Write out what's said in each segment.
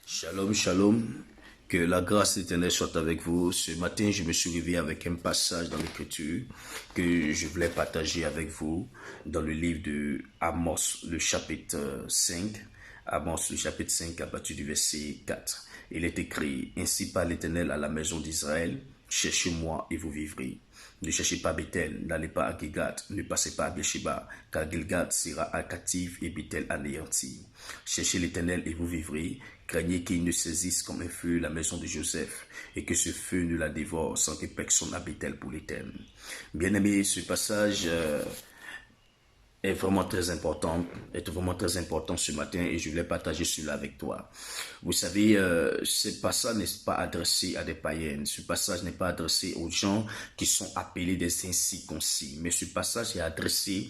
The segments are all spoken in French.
Shalom, shalom. Que la grâce éternelle soit avec vous. Ce matin, je me suis réveillé avec un passage dans l'Écriture que je voulais partager avec vous dans le livre de Amos, le chapitre 5. Amos, le chapitre 5, à partir du verset 4. Il est écrit: Ainsi parle l'Éternel à la maison d'Israël, cherchez-moi et vous vivrez. Ne cherchez pas Bethel, n'allez pas à Gilgal, ne passez pas à Beersheba, car Gilgal sera captive et Bethel anéanti. Cherchez l'Éternel et vous vivrez. Craignez qu'il ne saisisse comme un feu la maison de Joseph et que ce feu ne la dévore sans que personne à Bethel pour l'éternel. Bien-aimé, ce passage est vraiment très important, ce matin et je voulais partager cela avec toi. Vous savez, ce passage n'est pas adressé à des païens, ce passage n'est pas adressé aux gens qui sont appelés des incirconcis, mais ce passage est adressé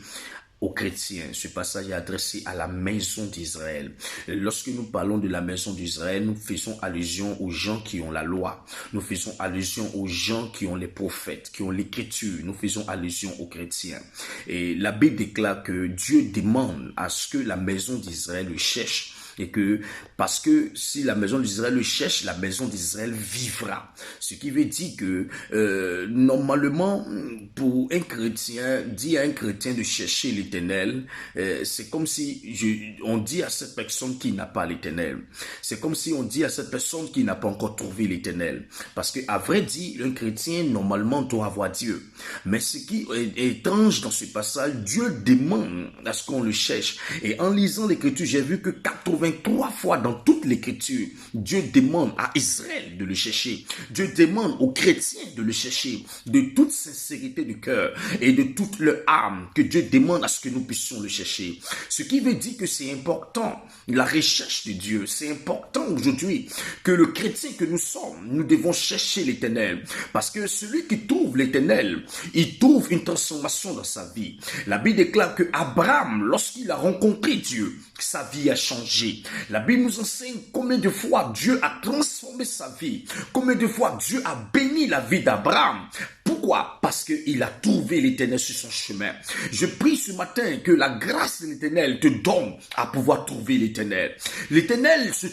aux chrétiens. Ce passage est adressé à la maison d'Israël. Lorsque nous parlons de la maison d'Israël, nous faisons allusion aux gens qui ont la loi. Nous faisons allusion aux gens qui ont les prophètes, qui ont l'écriture. Nous faisons allusion aux chrétiens. Et la Bible déclare que Dieu demande à ce que la maison d'Israël le cherche. Et que, parce que si la maison d'Israël le cherche, la maison d'Israël vivra. Ce qui veut dire que, normalement, pour un chrétien, dire à un chrétien de chercher l'Éternel, c'est comme si on dit à cette personne qui n'a pas l'Éternel. C'est comme si on dit à cette personne qui n'a pas encore trouvé l'Éternel. Parce que, à vrai dire, un chrétien, normalement, doit avoir Dieu. Mais ce qui est étrange dans ce passage, Dieu demande à ce qu'on le cherche. Et en lisant l'Écriture, j'ai vu que 83 fois dans toute l'Écriture, Dieu demande à Israël de le chercher. Dieu demande aux chrétiens de le chercher de toute sincérité du cœur et de toute leur âme, que Dieu demande à ce que nous puissions le chercher. Ce qui veut dire que c'est important, la recherche de Dieu. C'est important aujourd'hui que le chrétien que nous sommes, nous devons chercher l'Éternel. Parce que celui qui trouve l'Éternel, il trouve une transformation dans sa vie. La Bible déclare que Abraham, lorsqu'il a rencontré Dieu, sa vie a changé. La Bible nous enseigne combien de fois Dieu a transformé sa vie, combien de fois Dieu a béni la vie d'Abraham. Pourquoi? Parce qu'il a trouvé l'Éternel sur son chemin. Je prie ce matin que la grâce de l'Éternel te donne à pouvoir trouver l'Éternel. L'Éternel se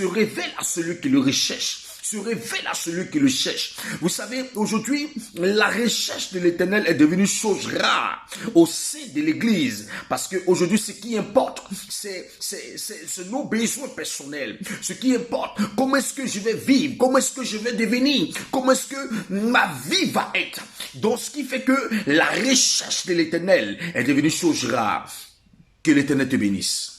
révèle à celui qui le recherche. Se révèle à celui qui le cherche. Vous savez, aujourd'hui, la recherche de l'Éternel est devenue chose rare au sein de l'Église. Parce qu'aujourd'hui, ce qui importe, c'est nos besoins personnels. Ce qui importe, comment est-ce que je vais vivre? Comment est-ce que je vais devenir? Comment est-ce que ma vie va être? Donc, ce qui fait que la recherche de l'Éternel est devenue chose rare. Que l'Éternel te bénisse.